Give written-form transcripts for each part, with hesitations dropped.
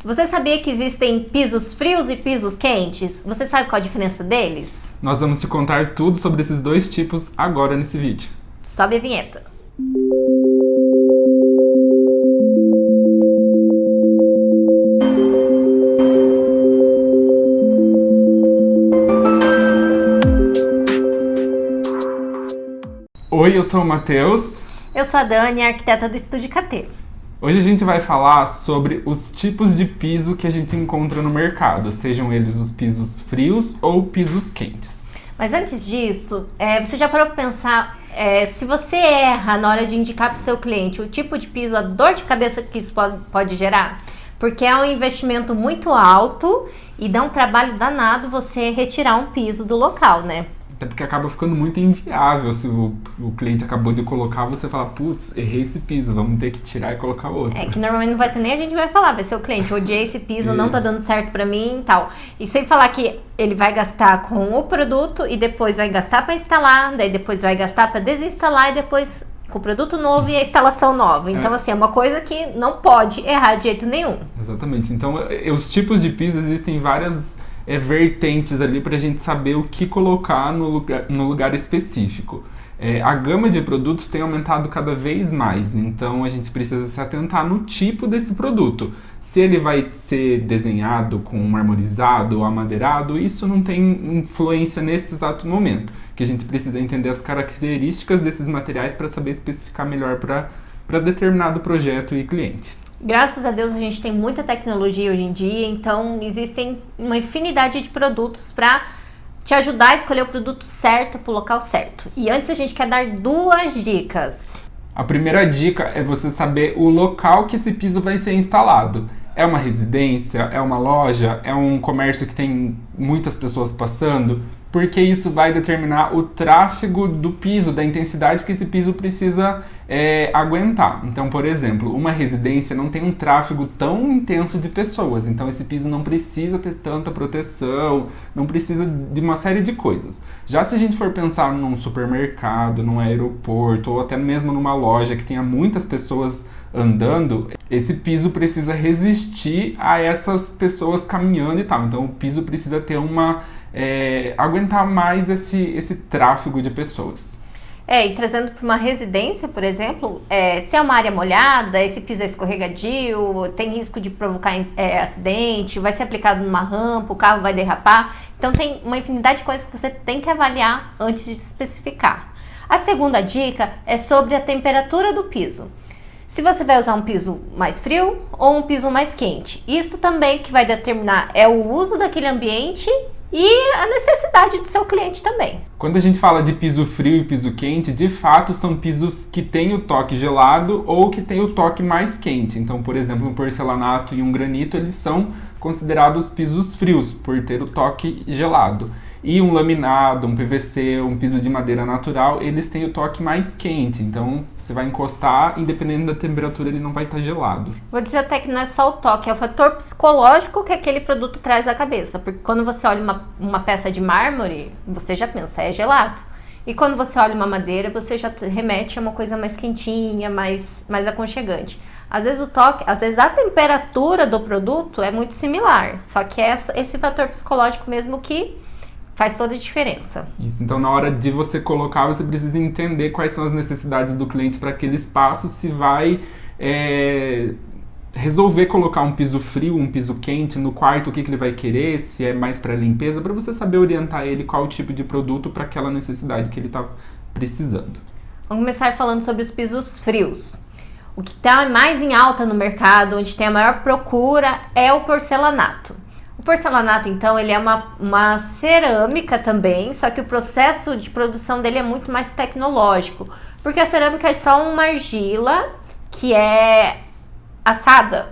Você sabia que existem pisos frios e pisos quentes? Você sabe qual a diferença deles? Nós vamos te contar tudo sobre esses dois tipos agora nesse vídeo. Sobe a vinheta. Oi, eu sou o Matheus. Eu sou a Dani, arquiteta do Estúdio KT. Hoje a gente vai falar sobre os tipos de piso que a gente encontra no mercado, sejam eles os pisos frios ou pisos quentes. Mas antes disso, você já parou para pensar se você erra na hora de indicar para o seu cliente o tipo de piso, a dor de cabeça que isso pode gerar? Porque é um investimento muito alto e dá um trabalho danado você retirar um piso do local, né? Até porque acaba ficando muito inviável se o cliente acabou de colocar, você fala, putz, errei esse piso, vamos ter que tirar e colocar outro. É que normalmente não vai ser nem a gente vai falar, vai ser o cliente, odiei esse piso, não tá dando certo pra mim e tal. E sem falar que ele vai gastar com o produto e depois vai gastar pra instalar, daí depois vai gastar pra desinstalar e depois com o produto novo e a instalação nova. Então, assim, é uma coisa que não pode errar de jeito nenhum. Exatamente. Então, os tipos de piso existem várias vertentes ali para a gente saber o que colocar no lugar específico. A gama de produtos tem aumentado cada vez mais, então a gente precisa se atentar no tipo desse produto. Se ele vai ser desenhado com marmorizado ou amadeirado, isso não tem influência nesse exato momento, que a gente precisa entender as características desses materiais para saber especificar melhor para determinado projeto e cliente. Graças a Deus a gente tem muita tecnologia hoje em dia, então existem uma infinidade de produtos para te ajudar a escolher o produto certo para o local certo. E antes a gente quer dar duas dicas. A primeira dica é você saber o local que esse piso vai ser instalado. É uma residência? É uma loja? É um comércio que tem muitas pessoas passando? Porque isso vai determinar o tráfego do piso, da intensidade que esse piso precisa aguentar. Então, por exemplo, uma residência não tem um tráfego tão intenso de pessoas, então esse piso não precisa ter tanta proteção, não precisa de uma série de coisas. Já se a gente for pensar num supermercado, num aeroporto ou até mesmo numa loja que tenha muitas pessoas andando, esse piso precisa resistir a essas pessoas caminhando e tal. Então o piso precisa ter aguentar mais esse tráfego de pessoas. E trazendo para uma residência, por exemplo, se é uma área molhada, esse piso é escorregadio, tem risco de provocar acidente, vai ser aplicado numa rampa, o carro vai derrapar. Então tem uma infinidade de coisas que você tem que avaliar antes de se especificar. A segunda dica é sobre a temperatura do piso. Se você vai usar um piso mais frio ou um piso mais quente. Isso também que vai determinar o uso daquele ambiente e a necessidade do seu cliente também. Quando a gente fala de piso frio e piso quente, de fato são pisos que têm o toque gelado ou que têm o toque mais quente. Então, por exemplo, um porcelanato e um granito, eles são considerados pisos frios, por ter o toque gelado. E um laminado, um PVC, um piso de madeira natural, eles têm o toque mais quente. Então, você vai encostar, independente da temperatura, ele não vai estar gelado. Vou dizer até que não é só o toque, é o fator psicológico que aquele produto traz à cabeça. Porque quando você olha uma peça de mármore, você já pensa, é gelado. E quando você olha uma madeira, você já remete a uma coisa mais quentinha, mais aconchegante. Às vezes a temperatura do produto é muito similar, só que é esse fator psicológico mesmo que faz toda a diferença. Isso, então na hora de você colocar, você precisa entender quais são as necessidades do cliente para aquele espaço, se vai resolver colocar um piso frio, um piso quente no quarto, o que ele vai querer, se é mais para limpeza, para você saber orientar ele qual tipo de produto para aquela necessidade que ele está precisando. Vamos começar falando sobre os pisos frios. O que está mais em alta no mercado, onde tem a maior procura, é o porcelanato. O porcelanato, então, ele é uma cerâmica também, só que o processo de produção dele é muito mais tecnológico, porque a cerâmica é só uma argila que é assada.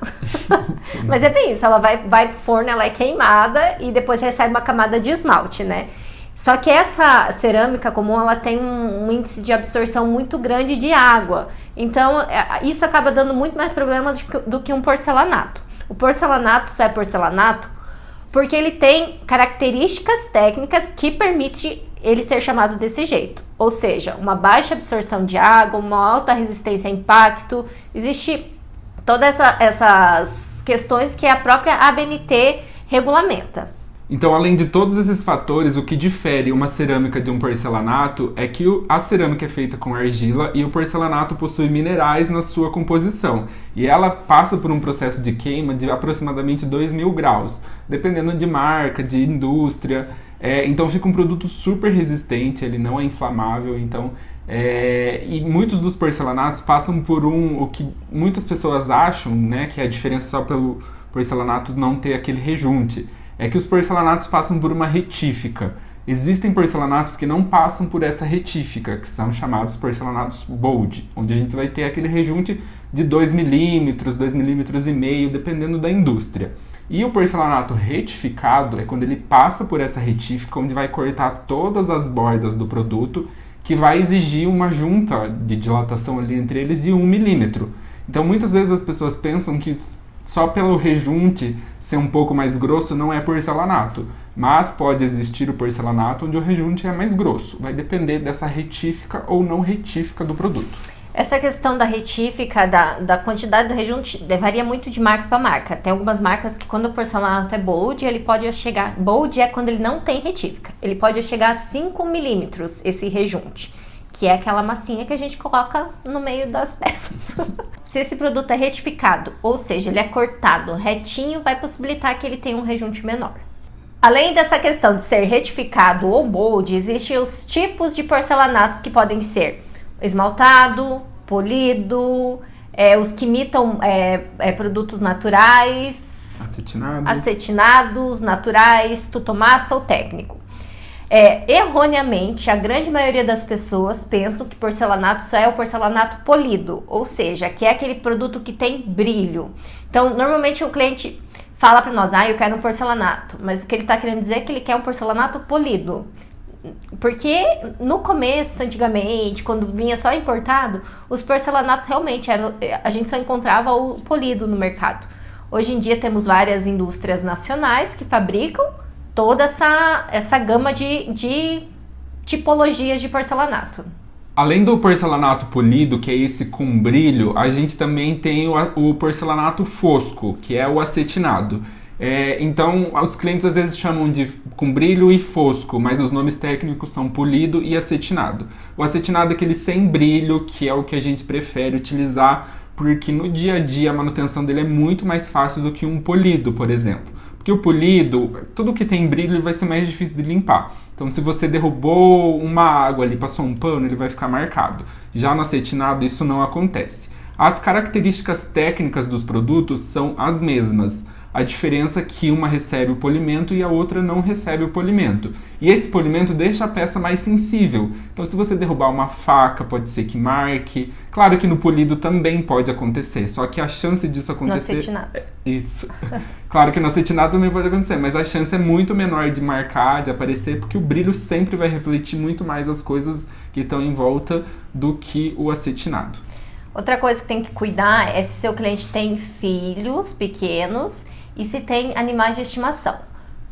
Mas é bem isso, ela vai pro forno, ela é queimada e depois recebe uma camada de esmalte, né? Só que essa cerâmica comum, ela tem um índice de absorção muito grande de água. Então, isso acaba dando muito mais problema do que um porcelanato. O porcelanato só é porcelanato porque ele tem características técnicas que permitem ele ser chamado desse jeito. Ou seja, uma baixa absorção de água, uma alta resistência a impacto. Existe Todas essas questões que a própria ABNT regulamenta. Então, além de todos esses fatores, o que difere uma cerâmica de um porcelanato é que a cerâmica é feita com argila e o porcelanato possui minerais na sua composição. E ela passa por um processo de queima de aproximadamente 2.000 graus, dependendo de marca, de indústria. Então fica um produto super resistente, ele não é inflamável. Então, e muitos dos porcelanatos passam por o que muitas pessoas acham, né, que é a diferença só pelo porcelanato não ter aquele rejunte. É que os porcelanatos passam por uma retífica. Existem porcelanatos que não passam por essa retífica, que são chamados porcelanatos bold, onde a gente vai ter aquele rejunte de 2 milímetros, 2,5 milímetros, dependendo da indústria. E o porcelanato retificado é quando ele passa por essa retífica, onde vai cortar todas as bordas do produto, que vai exigir uma junta de dilatação ali entre eles de 1 milímetro. Então muitas vezes as pessoas pensam que só pelo rejunte ser um pouco mais grosso não é porcelanato, mas pode existir o porcelanato onde o rejunte é mais grosso. Vai depender dessa retífica ou não retífica do produto. Essa questão da retífica, da quantidade do rejunte, varia muito de marca para marca. Tem algumas marcas que quando o porcelanato é bold, ele pode chegar... Bold é quando ele não tem retífica. Ele pode chegar a 5 milímetros, esse rejunte, que é aquela massinha que a gente coloca no meio das peças. Se esse produto é retificado, ou seja, ele é cortado retinho, vai possibilitar que ele tenha um rejunte menor. Além dessa questão de ser retificado ou bold, existem os tipos de porcelanatos que podem ser esmaltado, polido, os que imitam produtos naturais, acetinados, naturais, tutomassa ou técnico. Erroneamente, a grande maioria das pessoas pensam que porcelanato só é o porcelanato polido, ou seja, que é aquele produto que tem brilho. Então, normalmente o cliente fala para nós, eu quero um porcelanato, mas o que ele está querendo dizer é que ele quer um porcelanato polido. Porque no começo, antigamente, quando vinha só importado, os porcelanatos realmente a gente só encontrava o polido no mercado. Hoje em dia temos várias indústrias nacionais que fabricam toda essa gama de tipologias de porcelanato. Além do porcelanato polido, que é esse com brilho, a gente também tem o porcelanato fosco, que é o acetinado. Então, os clientes às vezes chamam de com brilho e fosco, mas os nomes técnicos são polido e acetinado. O acetinado é aquele sem brilho, que é o que a gente prefere utilizar, porque no dia a dia a manutenção dele é muito mais fácil do que um polido, por exemplo. Porque o polido, tudo que tem brilho vai ser mais difícil de limpar. Então, se você derrubou uma água ali, passou um pano, ele vai ficar marcado. Já no acetinado, isso não acontece. As características técnicas dos produtos são as mesmas. A diferença é que uma recebe o polimento e a outra não recebe o polimento. E esse polimento deixa a peça mais sensível. Então, se você derrubar uma faca, pode ser que marque. Claro que no polido também pode acontecer, só que a chance disso acontecer... No acetinado. Isso. Claro que no acetinado também pode acontecer, mas a chance é muito menor de marcar, de aparecer, porque o brilho sempre vai refletir muito mais as coisas que estão em volta do que o acetinado. Outra coisa que tem que cuidar é se seu cliente tem filhos pequenos e se tem animais de estimação.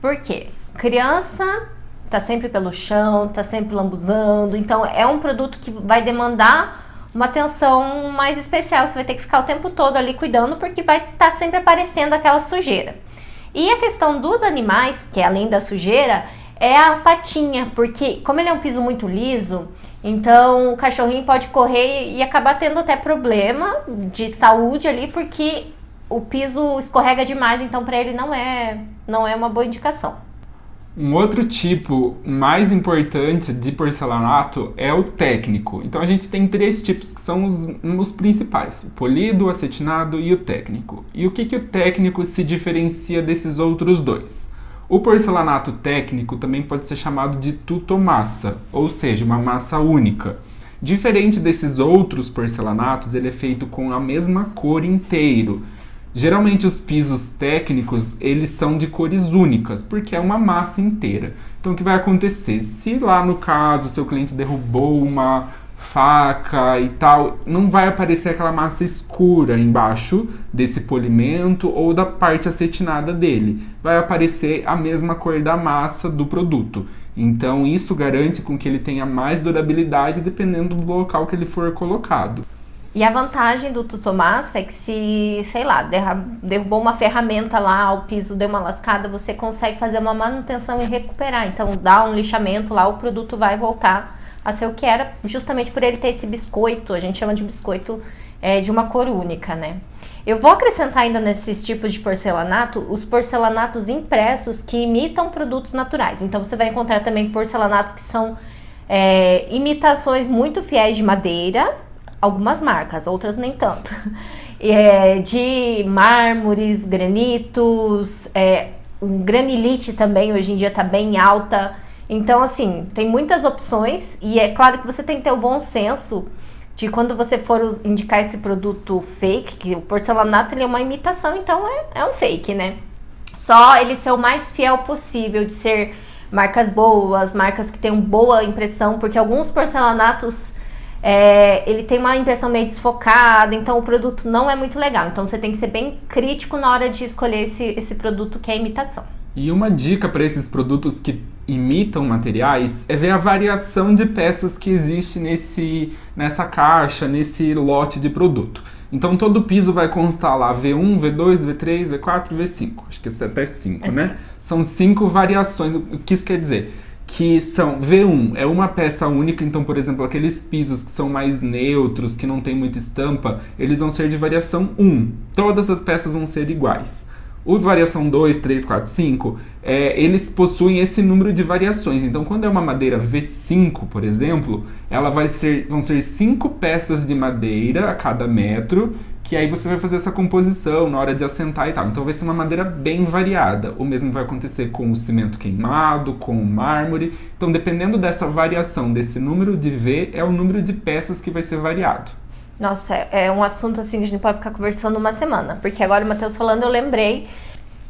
Por quê? Criança tá sempre pelo chão, tá sempre lambuzando, então é um produto que vai demandar uma atenção mais especial. Você vai ter que ficar o tempo todo ali cuidando, porque vai estar sempre aparecendo aquela sujeira. E a questão dos animais, que é além da sujeira, é a patinha, porque como ele é um piso muito liso, então o cachorrinho pode correr e acabar tendo até problema de saúde ali, porque o piso escorrega demais, então para ele não é uma boa indicação. Um outro tipo mais importante de porcelanato é o técnico. Então a gente tem 3 tipos que são os principais: o polido, o acetinado e o técnico. E o que o técnico se diferencia desses outros 2? O porcelanato técnico também pode ser chamado de tutomassa, ou seja, uma massa única. Diferente desses outros porcelanatos, ele é feito com a mesma cor inteiro. Geralmente os pisos técnicos, eles são de cores únicas, porque é uma massa inteira. Então o que vai acontecer? Se lá no caso o seu cliente derrubou uma faca e tal, não vai aparecer aquela massa escura embaixo desse polimento ou da parte acetinada dele. Vai aparecer a mesma cor da massa do produto. Então isso garante com que ele tenha mais durabilidade dependendo do local que ele for colocado. E a vantagem do Tutomassa é que se, sei lá, derrubou uma ferramenta lá, o piso deu uma lascada, você consegue fazer uma manutenção e recuperar. Então, dá um lixamento lá, o produto vai voltar a ser o que era, justamente por ele ter esse biscoito, a gente chama de biscoito de uma cor única, né? Eu vou acrescentar ainda nesses tipos de porcelanato, os porcelanatos impressos que imitam produtos naturais. Então, você vai encontrar também porcelanatos que são imitações muito fiéis de madeira, algumas marcas, outras nem tanto, de mármores, granitos, o granilite também hoje em dia está bem alta. Então, assim, tem muitas opções e é claro que você tem que ter o bom senso de quando você for indicar esse produto fake, que o porcelanato ele é uma imitação, então é um fake, né? Só ele ser o mais fiel possível, de ser marcas boas, marcas que tenham boa impressão, porque alguns porcelanatos ele tem uma impressão meio desfocada, então o produto não é muito legal. Então você tem que ser bem crítico na hora de escolher esse produto que é imitação. E uma dica para esses produtos que imitam materiais é ver a variação de peças que existe nessa caixa, nesse lote de produto. Então todo piso vai constar lá V1, V2, V3, V4, V5. Acho que até 5, né? São 5 variações. O que isso quer dizer? Que são V1 é uma peça única, então, por exemplo, aqueles pisos que são mais neutros, que não tem muita estampa, eles vão ser de variação 1. Todas as peças vão ser iguais. O variação 2, 3, 4, 5, eles possuem esse número de variações. Então, quando é uma madeira V5, por exemplo, vão ser 5 peças de madeira a cada metro, que aí você vai fazer essa composição na hora de assentar e tal. Então vai ser uma madeira bem variada. O mesmo vai acontecer com o cimento queimado, com o mármore. Então, dependendo dessa variação, desse número de V, é o número de peças que vai ser variado. Nossa, é um assunto assim que a gente pode ficar conversando uma semana, porque agora o Matheus falando eu lembrei,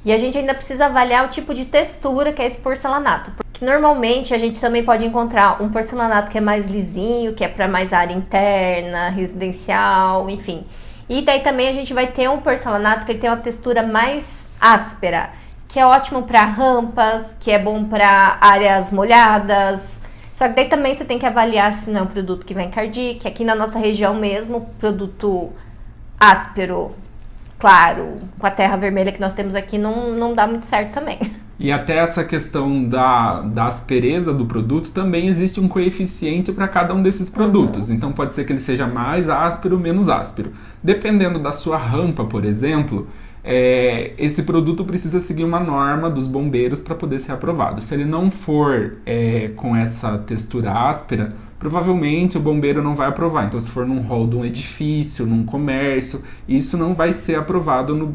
e a gente ainda precisa avaliar o tipo de textura que é esse porcelanato, porque normalmente a gente também pode encontrar um porcelanato que é mais lisinho, que é para mais área interna, residencial, enfim. E daí também a gente vai ter um porcelanato que ele tem uma textura mais áspera, que é ótimo para rampas, que é bom para áreas molhadas. Só que daí também você tem que avaliar se não é um produto que vai encardir, que aqui na nossa região mesmo, produto áspero, claro, com a terra vermelha que nós temos aqui, não dá muito certo também. E até essa questão da aspereza do produto, também existe um coeficiente para cada um desses produtos. Então pode ser que ele seja mais áspero ou menos áspero. Dependendo da sua rampa, por exemplo, esse produto precisa seguir uma norma dos bombeiros para poder ser aprovado. Se ele não for com essa textura áspera, provavelmente o bombeiro não vai aprovar. Então, se for num hall de um edifício, num comércio, isso não vai ser aprovado no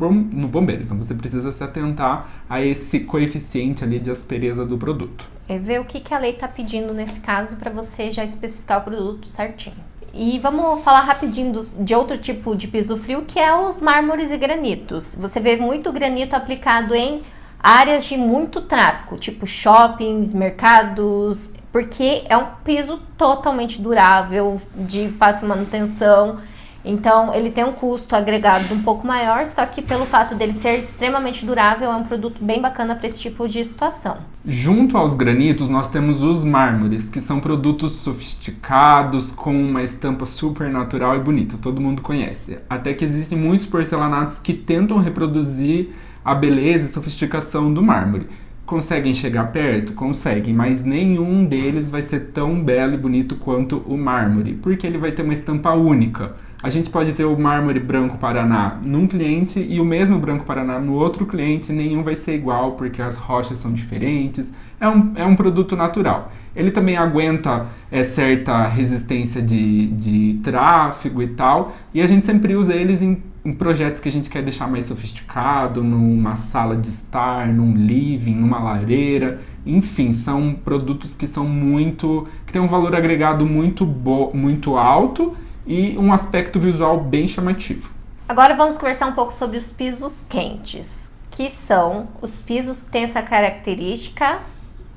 bombeiro. Então, você precisa se atentar a esse coeficiente ali de aspereza do produto. Ver o que a lei está pedindo nesse caso para você já especificar o produto certinho. E vamos falar rapidinho de outro tipo de piso frio, que é os mármores e granitos. Você vê muito granito aplicado em áreas de muito tráfego, tipo shoppings, mercados, porque é um piso totalmente durável, de fácil manutenção. Então, ele tem um custo agregado um pouco maior, só que pelo fato dele ser extremamente durável, é um produto bem bacana para esse tipo de situação. Junto aos granitos, nós temos os mármores, que são produtos sofisticados, com uma estampa super natural e bonita, todo mundo conhece. Até que existem muitos porcelanatos que tentam reproduzir a beleza e sofisticação do mármore. Conseguem chegar perto? Conseguem, mas nenhum deles vai ser tão belo e bonito quanto o mármore, porque ele vai ter uma estampa única. A gente pode ter o mármore branco Paraná num cliente e o mesmo branco Paraná no outro cliente, nenhum vai ser igual porque as rochas são diferentes. É um produto natural. Ele também aguenta certa resistência de tráfego e tal, e a gente sempre usa eles em projetos que a gente quer deixar mais sofisticado, numa sala de estar, num living, numa lareira, enfim, são produtos que que têm um valor agregado muito alto e um aspecto visual bem chamativo. Agora vamos conversar um pouco sobre os pisos quentes, que são os pisos que têm essa característica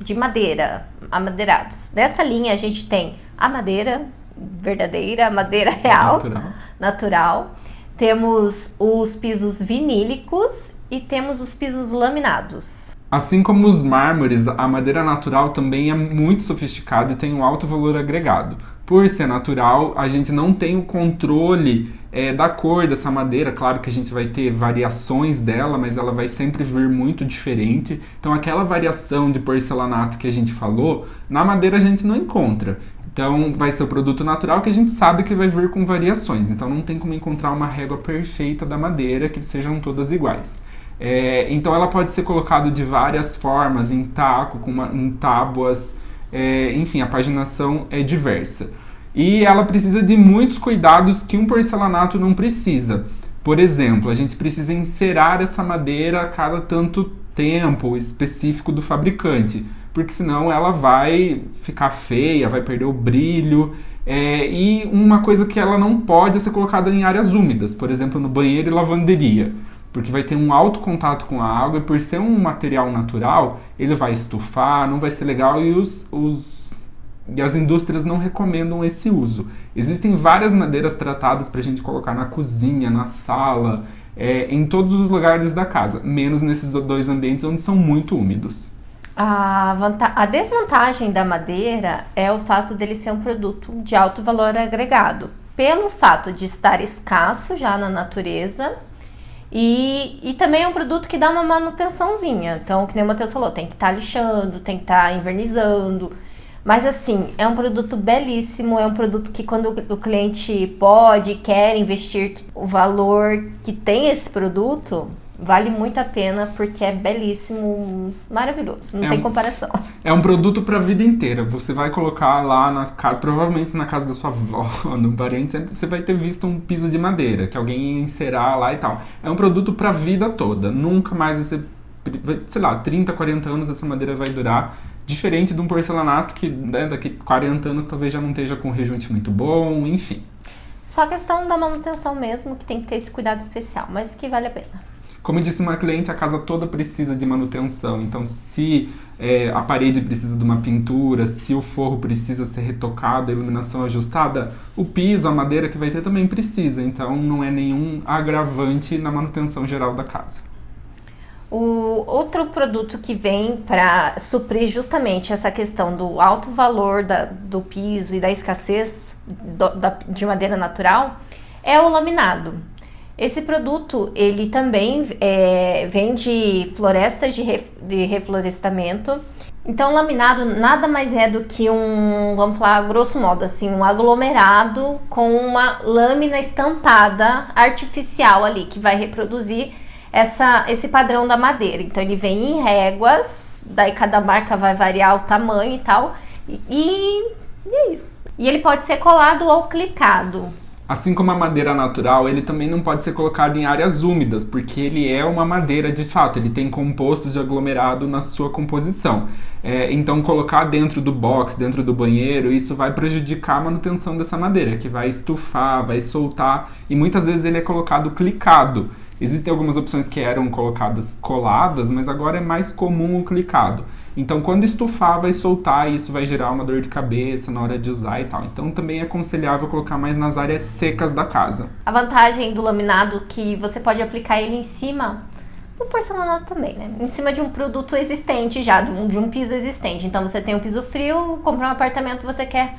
de madeira, amadeirados. Nessa linha a gente tem a madeira verdadeira, a madeira real, natural. Temos os pisos vinílicos e temos os pisos laminados. Assim como os mármores, a madeira natural também é muito sofisticada e tem um alto valor agregado. Por ser natural, a gente não tem o controle da cor dessa madeira. Claro que a gente vai ter variações dela, mas ela vai sempre vir muito diferente. Então aquela variação de porcelanato que a gente falou, na madeira a gente não encontra. Então vai ser o produto natural que a gente sabe que vai vir com variações. Então não tem como encontrar uma régua perfeita da madeira que sejam todas iguais. Então ela pode ser colocada de várias formas, em taco, em tábuas, enfim, a paginação é diversa. E ela precisa de muitos cuidados que um porcelanato não precisa. Por exemplo, a gente precisa encerar essa madeira a cada tanto tempo específico do fabricante, porque senão ela vai ficar feia, vai perder o brilho. E uma coisa que ela não pode é ser colocada em áreas úmidas, por exemplo, no banheiro e lavanderia, porque vai ter um alto contato com a água e por ser um material natural, ele vai estufar, não vai ser legal e as indústrias não recomendam esse uso. Existem várias madeiras tratadas para a gente colocar na cozinha, na sala, em todos os lugares da casa, menos nesses dois ambientes onde são muito úmidos. A desvantagem da madeira é o fato dele ser um produto de alto valor agregado, pelo fato de estar escasso já na natureza. E também é um produto que dá uma manutençãozinha. Então, que nem o Matheus falou, tem que estar lixando, tem que estar invernizando. Mas assim, é um produto belíssimo, é um produto que quando o cliente pode, quer investir o valor que tem esse produto, vale muito a pena, porque é belíssimo, maravilhoso, não tem comparação. É um produto para a vida inteira. Você vai colocar lá na casa, provavelmente na casa da sua avó, no parente, você vai ter visto um piso de madeira, que alguém ia encerar lá e tal. É um produto para a vida toda. Nunca mais você, sei lá, 30, 40 anos essa madeira vai durar. Diferente de um porcelanato que daqui 40 anos talvez já não esteja com rejunte muito bom, enfim. Só questão da manutenção mesmo, que tem que ter esse cuidado especial, mas que vale a pena. Como disse uma cliente, a casa toda precisa de manutenção. Então, se a parede precisa de uma pintura, se o forro precisa ser retocado, a iluminação ajustada, o piso, a madeira que vai ter também precisa. Então, não é nenhum agravante na manutenção geral da casa. O outro produto que vem para suprir justamente essa questão do alto valor do piso e da escassez de madeira natural é o laminado. Esse produto, ele também vem de florestas de reflorestamento. Então, o laminado nada mais é do que vamos falar grosso modo, assim, um aglomerado com uma lâmina estampada artificial ali, que vai reproduzir esse padrão da madeira. Então, ele vem em réguas, daí cada marca vai variar o tamanho e tal, e é isso. E ele pode ser colado ou clicado. Assim como a madeira natural, ele também não pode ser colocado em áreas úmidas, porque ele é uma madeira de fato, ele tem compostos de aglomerado na sua composição. Então, colocar dentro do box, dentro do banheiro, isso vai prejudicar a manutenção dessa madeira, que vai estufar, vai soltar, e muitas vezes ele é colocado clicado. Existem algumas opções que eram colocadas coladas, mas agora é mais comum o clicado. Então, quando estufar, vai soltar e isso vai gerar uma dor de cabeça na hora de usar e tal. Então, também é aconselhável colocar mais nas áreas secas da casa. A vantagem do laminado é que você pode aplicar ele em cima do porcelanato também, né? Em cima de um produto existente já, de um piso existente. Então, você tem um piso frio, comprou um apartamento, você quer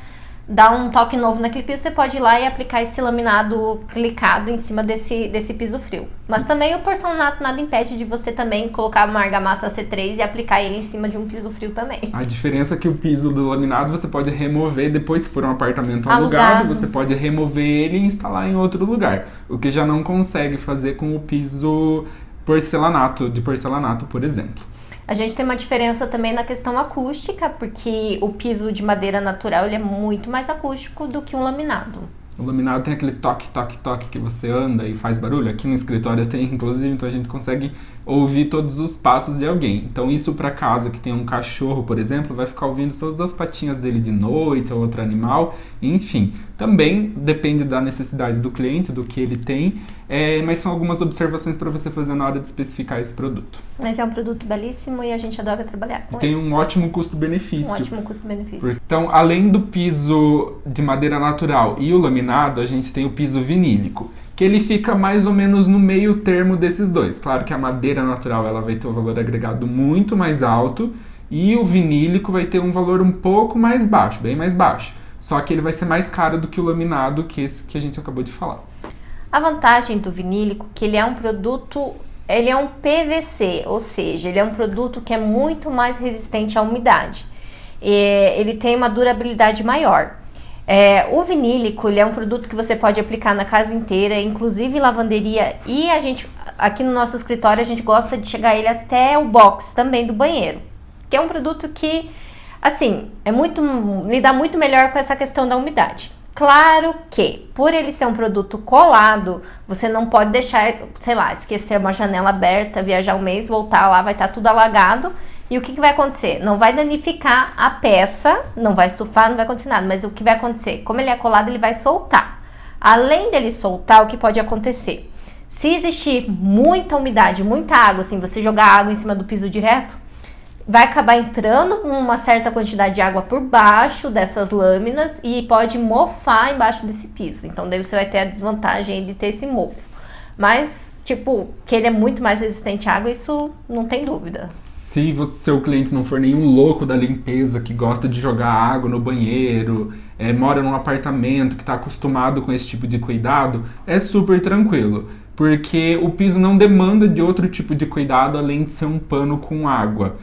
dar um toque novo naquele piso, você pode ir lá e aplicar esse laminado clicado em cima desse piso frio. Mas também o porcelanato nada impede de você também colocar uma argamassa C3 e aplicar ele em cima de um piso frio também. A diferença é que o piso do laminado você pode remover depois, se for um apartamento alugado, você pode remover ele e instalar em outro lugar. O que já não consegue fazer com o piso de porcelanato, por exemplo. A gente tem uma diferença também na questão acústica, porque o piso de madeira natural ele é muito mais acústico do que um laminado. O laminado tem aquele toque, toque, toque que você anda e faz barulho. Aqui no escritório tem, inclusive, então a gente consegue ouvir todos os passos de alguém. Então isso para casa que tem um cachorro, por exemplo, vai ficar ouvindo todas as patinhas dele de noite ou outro animal, enfim. Também depende da necessidade do cliente, do que ele tem, mas são algumas observações para você fazer na hora de especificar esse produto. Mas é um produto belíssimo e a gente adora trabalhar com ele. Tem um ótimo custo-benefício. Um ótimo custo-benefício. Então, além do piso de madeira natural e o laminado, a gente tem o piso vinílico, que ele fica mais ou menos no meio termo desses dois. Claro que a madeira natural ela vai ter um valor agregado muito mais alto e o vinílico vai ter um valor um pouco mais baixo, bem mais baixo. só que ele vai ser mais caro do que o laminado, que esse que a gente acabou de falar. A vantagem do vinílico é que ele é um produto, ele é um PVC, ou seja, ele é um produto que é muito mais resistente à umidade. Ele tem uma durabilidade maior. O vinílico, ele é um produto que você pode aplicar na casa inteira, inclusive em lavanderia, e a gente, aqui no nosso escritório, a gente gosta de chegar ele até o box também do banheiro, que é um produto que, assim, lida muito melhor com essa questão da umidade. Claro que, por ele ser um produto colado, você não pode deixar, sei lá, esquecer uma janela aberta, viajar um mês, voltar lá, vai estar tudo alagado. E o que vai acontecer? Não vai danificar a peça, não vai estufar, não vai acontecer nada. Mas o que vai acontecer? Como ele é colado, ele vai soltar. Além dele soltar, o que pode acontecer? Se existir muita umidade, muita água, assim, você jogar água em cima do piso direto, vai acabar entrando uma certa quantidade de água por baixo dessas lâminas e pode mofar embaixo desse piso. Então, daí você vai ter a desvantagem de ter esse mofo. Mas, tipo, que ele é muito mais resistente à água, isso não tem dúvida. Se seu cliente não for nenhum louco da limpeza, que gosta de jogar água no banheiro, mora num apartamento que está acostumado com esse tipo de cuidado, é super tranquilo. Porque o piso não demanda de outro tipo de cuidado além de ser um pano com água.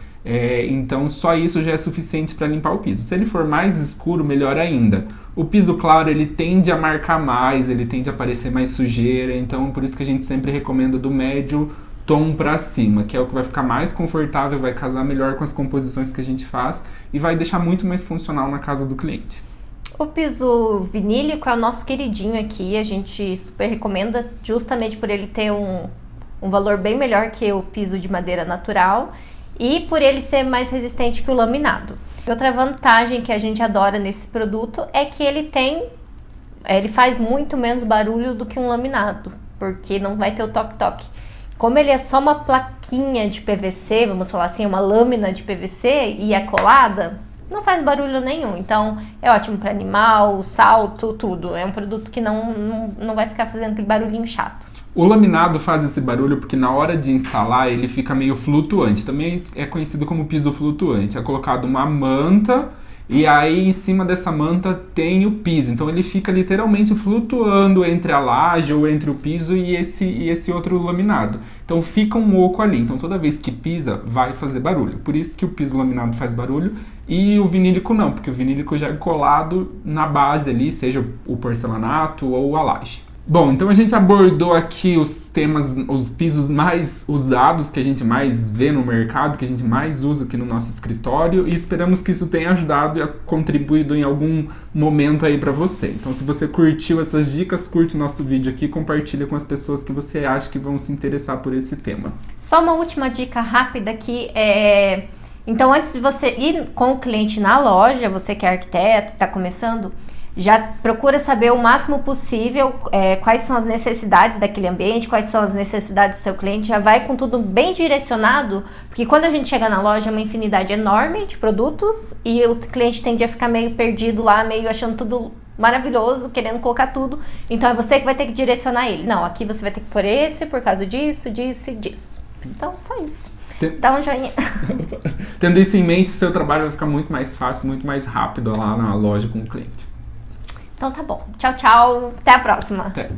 Então só isso já é suficiente para limpar o piso. Se ele for mais escuro, melhor ainda. O piso claro, ele tende a marcar mais, ele tende a aparecer mais sujeira, então por isso que a gente sempre recomenda do médio tom para cima, que é o que vai ficar mais confortável, vai casar melhor com as composições que a gente faz e vai deixar muito mais funcional na casa do cliente. O piso vinílico é o nosso queridinho aqui, a gente super recomenda, justamente por ele ter um valor bem melhor que o piso de madeira natural e por ele ser mais resistente que o laminado. Outra vantagem que a gente adora nesse produto é que ele faz muito menos barulho do que um laminado, porque não vai ter o toque-toque. Como ele é só uma plaquinha de PVC, vamos falar assim, uma lâmina de PVC e é colada, não faz barulho nenhum. Então é ótimo para animal, salto, tudo. É um produto que não vai ficar fazendo aquele barulhinho chato. O laminado faz esse barulho porque na hora de instalar ele fica meio flutuante. Também é conhecido como piso flutuante. É colocado uma manta e aí em cima dessa manta tem o piso. Então ele fica literalmente flutuando entre a laje ou entre o piso e esse outro laminado. Então fica um oco ali. Então toda vez que pisa vai fazer barulho. Por isso que o piso laminado faz barulho e o vinílico não, porque o vinílico já é colado na base ali, seja o porcelanato ou a laje. Bom, então a gente abordou aqui os temas, os pisos mais usados, que a gente mais vê no mercado, que a gente mais usa aqui no nosso escritório e esperamos que isso tenha ajudado e contribuído em algum momento aí pra você. Então se você curtiu essas dicas, curte o nosso vídeo aqui e compartilha com as pessoas que você acha que vão se interessar por esse tema. Só uma última dica rápida aqui, então antes de você ir com o cliente na loja, você que é arquiteto, está começando, já procura saber o máximo possível quais são as necessidades daquele ambiente, quais são as necessidades do seu cliente, já vai com tudo bem direcionado, porque quando a gente chega na loja é uma infinidade enorme de produtos e o cliente tende a ficar meio perdido lá, meio achando tudo maravilhoso, querendo colocar tudo, então é você que vai ter que direcionar ele. Não, aqui você vai ter que pôr esse por causa disso, disso e disso. Então só isso. Dá um joinha. Tendo isso em mente, seu trabalho vai ficar muito mais fácil, muito mais rápido lá na loja com o cliente. Então tá bom. Tchau, tchau. Até a próxima. Até.